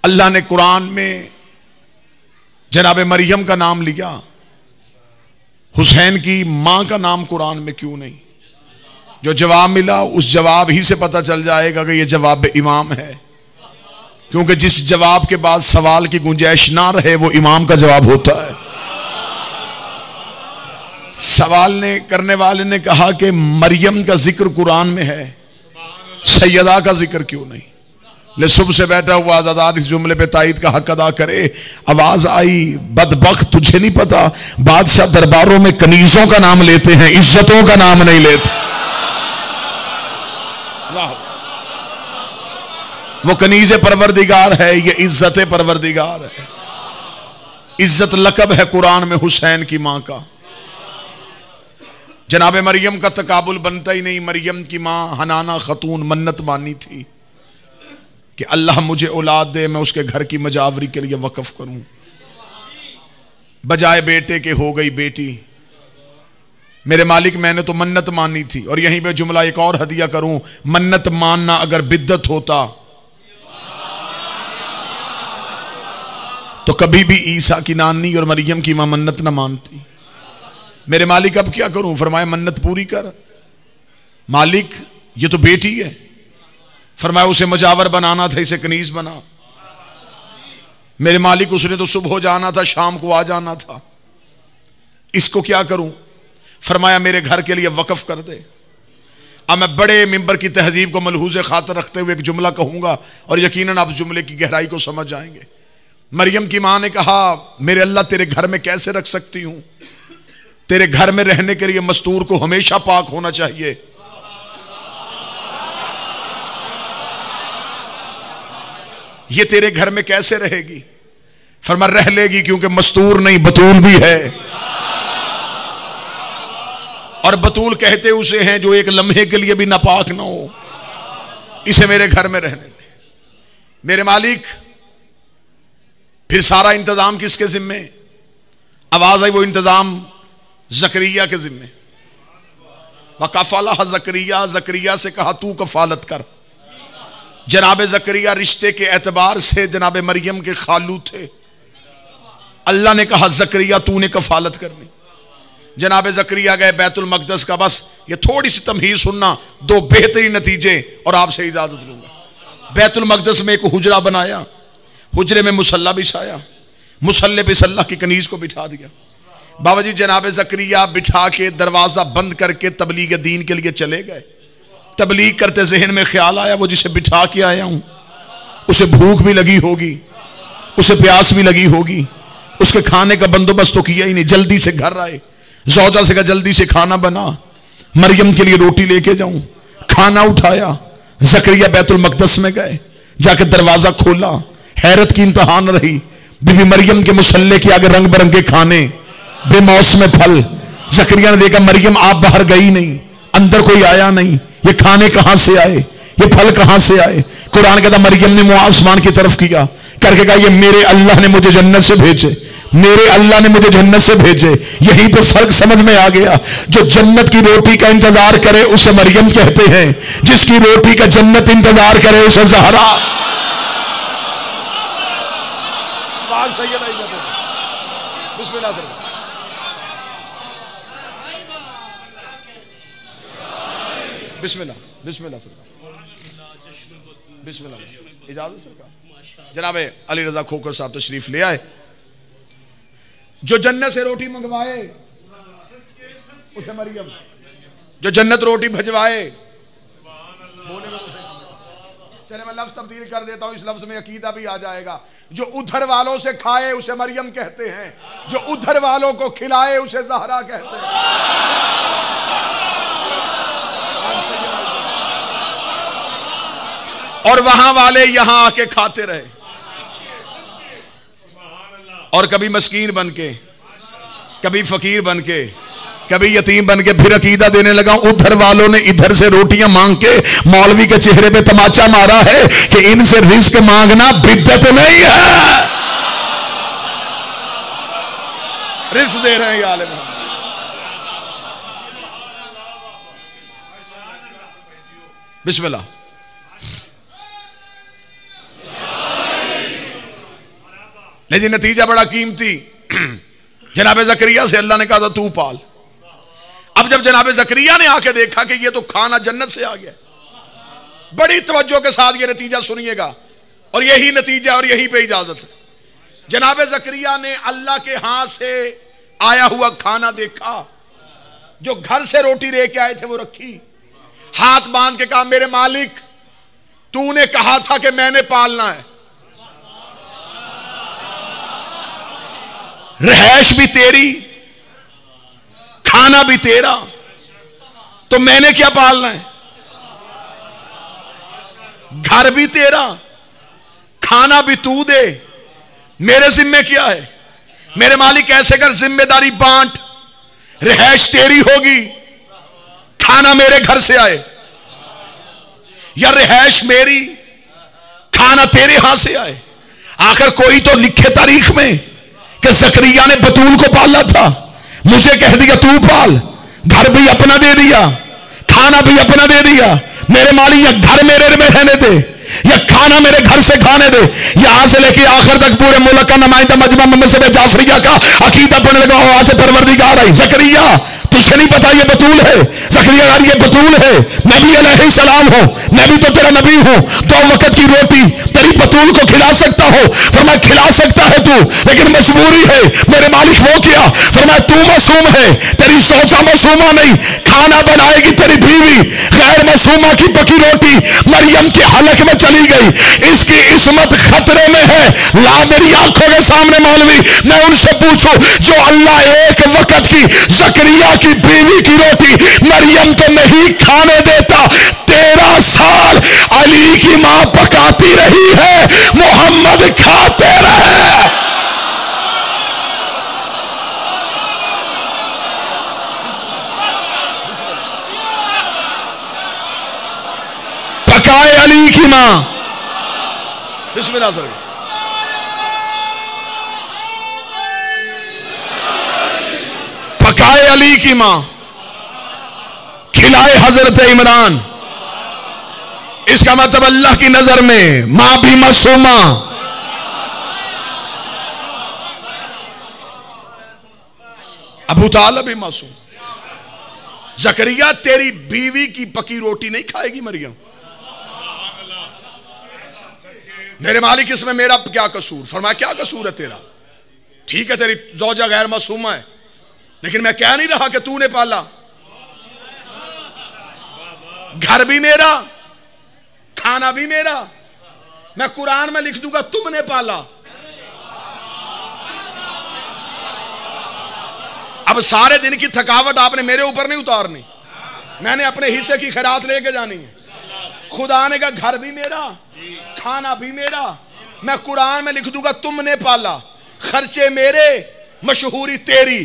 अल्लाह ने कुरान में जनाब मरियम का नाम लिया, हुसैन की मां का नाम कुरान में क्यों नहीं? जो जवाब मिला उस जवाब ही से पता चल जाएगा कि यह जवाब इमाम है, क्योंकि जिस जवाब के बाद सवाल की गुंजाइश ना रहे वो इमाम का जवाब होता है। सवाल ने करने वाले ने कहा कि मरियम का जिक्र कुरान में है, सैयदा का जिक्र क्यों नहीं? ले सुबह से बैठा हुआ आजादार इस जुमले पे तायद का हक अदा करे। आवाज आई, बदबख्त तुझे नहीं पता, बादशाह दरबारों में कनीजों का नाम लेते हैं, इज्जतों का नाम नहीं लेते। वो कनीज परवरदिगार है, ये इज्जत परवरदिगार है। इज्जत लकब है कुरान में हुसैन की मां का। जनाब मरियम का तकाबुल बनता ही नहीं। मरियम की मां हनाना खतून मन्नत मानी थी कि अल्लाह मुझे औलाद दे, मैं उसके घर की मजावरी के लिए वक्फ करूं। बजाय बेटे के हो गई बेटी। मेरे मालिक मैंने तो मन्नत मानी थी। और यहीं पे जुमला एक और हदिया करूं, मन्नत मानना अगर बिद्दत होता तो कभी भी ईसा की नानी और मरियम की मां मन्नत ना मानती। मेरे मालिक अब क्या करूं? फरमाया मन्नत पूरी कर। मालिक ये तो बेटी है। फरमाया उसे मजावर बनाना था, इसे कनीज बना। मेरे मालिक उसने तो सुबह हो जाना था, शाम को आ जाना था, इसको क्या करूं? फरमाया मेरे घर के लिए वक्फ कर दे। अब मैं बड़े मिंबर की तहजीब को मलहूज़े खातर रखते हुए एक जुमला कहूंगा और यकीनन आप जुमले की गहराई को समझ जाएंगे। मरियम की मां ने कहा, मेरे अल्लाह तेरे घर में कैसे रख सकती हूं? तेरे घर में रहने के लिए मस्तूर को हमेशा पाक होना चाहिए। ये तेरे घर में कैसे रहेगी? फरमा रह लेगी, क्योंकि मस्तूर नहीं बतूल भी है। और बतूल कहते उसे हैं जो एक लम्हे के लिए भी नापाक ना हो। इसे मेरे घर में रहने दे। मेरे मालिक फिर सारा इंतजाम किसके जिम्मे? आवाज आई, वो इंतजाम जकरिया के जिम्मे। वकफला जकरिया, जकरिया से कहा तू कफालत कर। जनाब जकरिया रिश्ते के एतबार से जनाब मरियम के खालू थे। अल्लाह ने कहा जकरिया तूने कफालत करनी। जनाब जकरिया गए बैतुल मकदस का। बस ये थोड़ी सी तमहीज सुनना, दो बेहतरीन नतीजे और आपसे इजाजत लूंगा। बैतुल मकदस में एक हुजरा बनाया, हुजरे में मुसल्ला बिछाया, मुसल्ले पे अल्लाह की कनीज को बिठा दिया। बाबा जी जनाब जकरिया बिठा के दरवाजा बंद करके तबलीग दीन के लिए चले गए। तबलीग करते जहन में ख्याल आया, वो जिसे बिठा के आया हूं उसे भूख भी लगी होगी, उसे प्यास भी लगी होगी, उसके खाने का बंदोबस्त तो किया ही नहीं। जल्दी से घर आए, जौजा से कहा जल्दी से खाना बना, मरियम के लिए रोटी लेके जाऊं। खाना उठाया, जकरिया बैतुल मकदस में गए, जाके दरवाजा खोला। हैरत की इंतहा न रही, बीबी मरियम के मुसल्ले के आगे रंग बिरंगे खाने, बेमौसम फल। जकरिया ने देखा मरियम आप बाहर गई नहीं, अंदर कोई आया नहीं, ये खाने कहां से आए, ये फल कहां से आए? कुरान कहता मरियम ने मुंह आसमान की तरफ किया, करके कहा ये मेरे अल्लाह ने मुझे जन्नत से भेजे, मेरे अल्लाह ने मुझे जन्नत से भेजे। यही तो फर्क समझ में आ गया। जो जन्नत की रोटी का इंतजार करे उसे मरियम कहते हैं, जिसकी रोटी का जन्नत इंतजार करे उसे ज़हरा। बिस्मिल्लाह सर। बिस्मिल्लाह बिस्मिल्लाह सर, बिस्मिल्लाह। इजाजत सर। जनाब अली रजा खोकर साहब तशरीफ ले आए। जो जन्नत से रोटी मंगवाए उसे मरियम, जो जन्नत रोटी भजवाए बोले चले मैं लफ्ज तब्दील कर देता हूं, इस लफ्ज में अकीदा भी आ जाएगा। जो उधर वालों से खाए उसे मरियम कहते हैं, जो उधर वालों को खिलाए उसे ज़हरा कहते हैं। और वहां वाले यहां आके खाते रहे, और कभी मस्कीन बनके, कभी फकीर बनके, कभी यतीम बनके, फिर अकीदा देने लगा उधर वालों ने इधर से रोटियां मांग के मौलवी के चेहरे पे तमाचा मारा है कि इनसे रिस्क मांगना बिद्दत नहीं है। रिस्क दे रहे हैं ये आलिम। बिस्मिल्लाह। लेकिन नतीजा बड़ा कीमती। जनाब ज़करिया से अल्लाह ने कहा था तू पाल। अब जब जनाब ज़करिया ने आके देखा कि ये तो खाना जन्नत से आ गया, बड़ी तवज्जो के साथ ये नतीजा सुनिएगा, और यही नतीजा और यही पे इजाजत है। जनाब ज़करिया ने अल्लाह के हाथ से आया हुआ खाना देखा, जो घर से रोटी लेके आए थे वो रखी, हाथ बांध के कहा मेरे मालिक तूने कहा था कि मैंने पालना है, रहैश भी तेरी, खाना भी तेरा, तो मैंने क्या पालना है? घर भी तेरा, खाना भी तू दे, मेरे जिम्मे क्या है? मेरे मालिक ऐसे कर, जिम्मेदारी बांट, रहैश तेरी होगी, खाना मेरे घर से आए, या रहैश मेरी, खाना तेरे हाथ से आए। आखिर कोई तो लिखे तारीख में कि ज़करिया ने बतूल को पाला था, मुझे कह दिया तू पाल, घर भी अपना दे दिया, खाना भी अपना दे दिया। मेरे मालिक या घर मेरे में रहने दे, या खाना मेरे घर से खाने दे। यहां से लेके आखिर तक पूरे मुल्क का नुमाइंदा मजमा मज़हब जाफरिया का अकीदा पढ़ने लगा, वहां से परवरदिगार आई। ज़करिया तुझे नहीं पता ये बतूल है? ज़करिया यार ये बतूल है, नबी अलैहिस्सलाम हो, मैं भी तो तेरा नबी हूं, 2 वक्त की रोटी तेरी बतूल को खिला सकता हो। फरमाया खिला सकता है तू, लेकिन मजबूरी है। मेरे मालिक वो क्या? फरमाया तू मासूम है, तेरी सोचा मासूमा नहीं, खाना बनाएगी तेरी बीवी, गैर मासूमा की पकी रोटी मरियम के हलक में चली गई, इसकी इस्मत खतरे में है। ला मेरी आंखों के सामने मौलवी, मैं उनसे पूछूं जो अल्लाह एक वक्त की ज़करिया की बीवी की रोटी मरियम को नहीं खाने देता, 13 साल अली की मां पकाती रही है, मोहम्मद खाते रहे। पकाए अली की मां। बिस्मिल्लाह सर। पकाए अली की मां, खिलाए हजरत इमरान। इसका मतलब अल्लाह की नजर में मां भी मासूमा, अबू तालिब भी मासूम। ज़करिया तेरी बीवी की पकी रोटी नहीं खाएगी मरियम। मेरे मालिक इसमें मेरा क्या कसूर? फरमाया क्या कसूर है तेरा? ठीक है तेरी ज़ौजा गैर मासूमा है, लेकिन मैं कह नहीं रहा कि तूने पाला। घर भी मेरा, खाना भी मेरा, मैं कुरान में लिख दूंगा तुमने पाला। अब सारे दिन की थकावट आपने मेरे ऊपर नहीं उतारनी, मैंने अपने हिस्से की खैरात लेके जानी है। खुदा ने कहा घर भी मेरा, खाना भी मेरा, मैं कुरान में लिख दूंगा तुमने पाला, खर्चे मेरे, मशहूरी तेरी।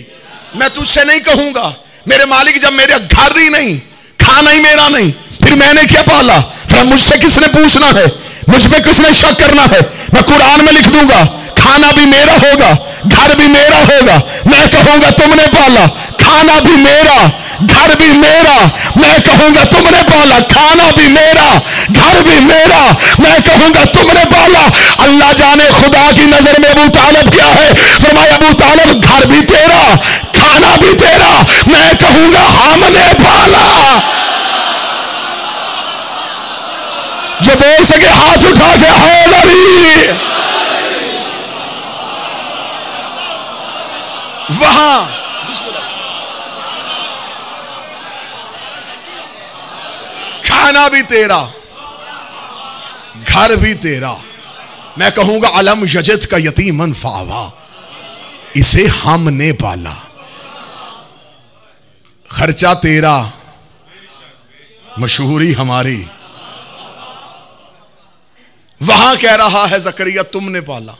मैं तुझसे नहीं कहूंगा मेरे मालिक जब मेरे घर ही नहीं, खाना ही मेरा नहीं, फिर मैंने क्या पाला? फिर मुझसे किसने पूछना है? मुझ पे किसने शक करना है? मैं कुरान में लिख दूंगा खाना भी मेरा होगा, घर भी मेरा होगा, मैं कहूंगा तुमने पाला। खाना भी मेरा, घर भी मेरा, मैं कहूंगा तुमने पाला। खाना भी मेरा, घर भी मेरा, मैं कहूंगा तुमने पाला। अल्लाह जाने खुदा की नजर में अबू तालिब क्या है? फरमाया अबू तालिब घर भी तेरा, खाना भी तेरा, मैं कहूंगा हमने पाला। जो बोल सके हाथ उठा के हैदरी। वहां खाना भी तेरा, घर भी तेरा, मैं कहूंगा अलम यजद का यतीमन फावा, इसे हमने पाला। खर्चा तेरा, मशहूरी हमारी। वहां कह रहा है ज़करिया तुमने पाला,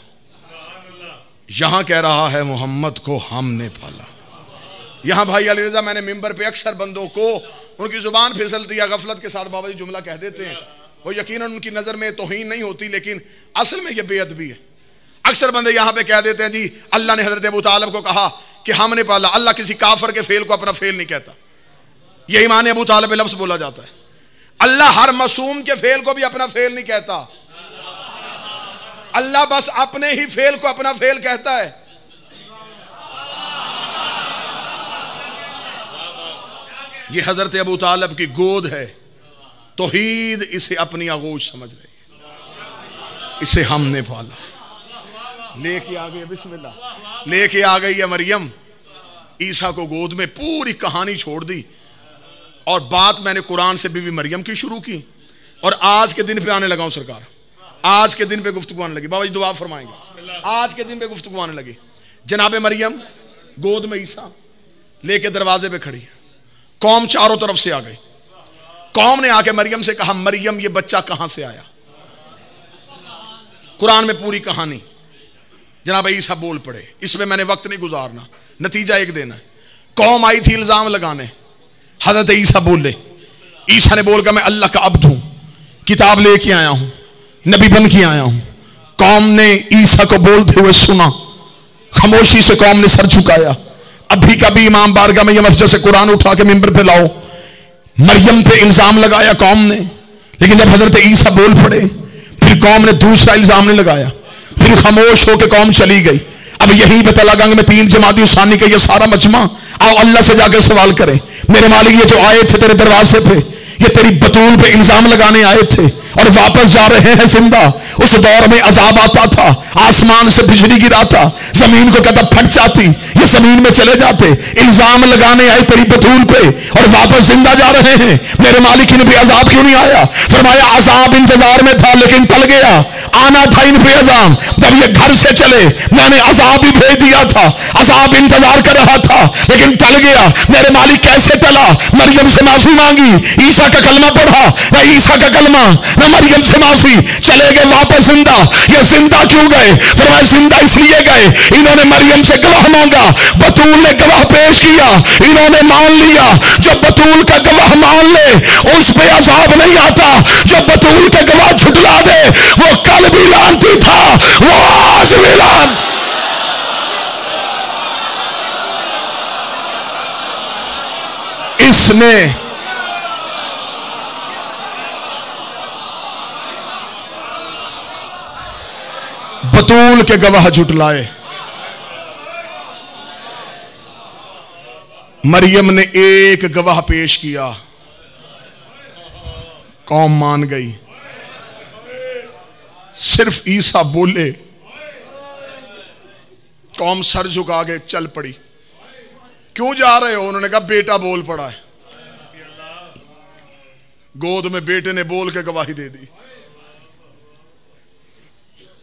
यहां कह रहा है मोहम्मद को हमने पाला। यहां भाई अली रज़ा मैंने मिंबर पे अक्सर बंदों को उनकी जुबान फिसलती है, गफलत के साथ बाबा जी जुमला कह देते हैं, वो यकीनन उनकी नजर में तौहीन नहीं होती, लेकिन असल में ये बेअदबी है। अक्सर बंदे यहां पे कह देते हैं जी अल्लाह ने हजरत अबू तालिब को कहा कि हमने पाला। अल्लाह किसी काफर के फेल को अपना फेल नहीं कहता, यही माने अबू तालिब लफ्ज बोला जाता है। अल्लाह हर मासूम के फेल को भी अपना फेल नहीं कहता। अल्लाह बस अपने ही फेल को अपना फेल कहता है। ये हजरत अबू तालिब की गोद है, तौहीद इसे अपनी आगोश समझ रही है, इसे हमने पाला। लेके आ गई, बिस्मिल्लाह, लेके आ गई है मरियम ईसा को गोद में, पूरी कहानी छोड़ दी। और बात मैंने कुरान से बीबी मरियम की शुरू की और आज के दिन पे आने लगा हूं सरकार, आज के दिन पे गुफ्तगू आने लगी। बाबा जी दुआ फरमाएंगे। आज के दिन पे गुफ्तगू आने लगी। जनाब मरियम गोद में ईसा लेके दरवाजे पे खड़ी, कौम चारों तरफ से आ गई। कौम ने आके मरियम से कहा, मरियम ये बच्चा कहां से आया? कुरान में पूरी कहानी जनाब ईसा बोल पड़े, इसमें मैंने वक्त नहीं गुजारना, नतीजा एक देना है। कौम आई थी इल्जाम लगाने, हजरत ईसा बोले, ईसा ने बोल कर मैं अल्लाह का अब्द हूं, किताब लेके आया हूं, नबी बन के आया हूं। कौम ने ईसा को बोलते हुए सुना, खामोशी से कौम ने सर झुकाया। अभी कभी इमाम बारगाह में यह मस्जिद से कुरान उठा के मिंबर पे लाओ। मरियम पे इल्जाम लगाया कौम ने, लेकिन जब हजरत ईसा बोल पड़े फिर कौम ने दूसरा इल्जाम नहीं लगाया, फिर खामोश होकर कौम चली गई। अब यही पे तलागंग में 3 जमाती उसानी का ये सारा मजमा, आओ अल्लाह से जाकर सवाल करें, मेरे मालिक ये जो आए थे तेरे दरवाजे पे, ये तेरी बतूल पे इल्जाम लगाने आए थे और वापस जा रहे हैं जिंदा। उस दौर में अजाब आता था, आसमान से बिजली गिरा था, जमीन को कहता फट जाती, ये जमीन में चले जाते। इल्जाम लगाने आए तेरी बतूल पे और वापस जिंदा जा रहे हैं, मेरे मालिक इन पे अजाब क्यों नहीं आया? फरमाया अजाब इंतजार में था लेकिन टल गया, आना था इन पे अजाब। जब ये घर से चले मैंने अजाब भी भेज दिया था, अजाब इंतजार कर रहा था लेकिन टल गया। मेरे मालिक कैसे टला? मरियम से माफी मांगी, ईसा का कलमा पढ़ा, न ईसा का कलमा न मरियम से माफी, चले गए वापस जिंदा। ये जिंदा क्यों गए? फरमाया जिंदा इसलिए गए, इन्होंने मरियम से गवाह मांगा, बतूल ने गवाह पेश किया, इन्होंने मान लिया। जो बतूल का गवाह मान ले उस पे अजाब नहीं आता, जो बतूल का गवाह झुटला दे वो कल भी लानती था, वो आज भी लान। इसने बतूल के गवाह झुटलाए। मरियम ने एक गवाह पेश किया, कौम मान गई। सिर्फ ईसा बोले, कौम सर झुका के चल पड़ी। क्यों जा रहे हो? उन्होंने कहा बेटा बोल पड़ा है। गोद में बेटे ने बोल के गवाही दे दी।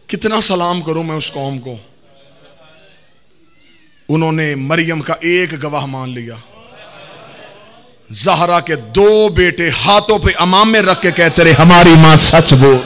कितना सलाम करूं मैं उस कौम को, उन्होंने मरियम का एक गवाह मान लिया। ज़हरा के 2 बेटे हाथों पे अमामे रख के कहते रहे हमारी मां सच बोल।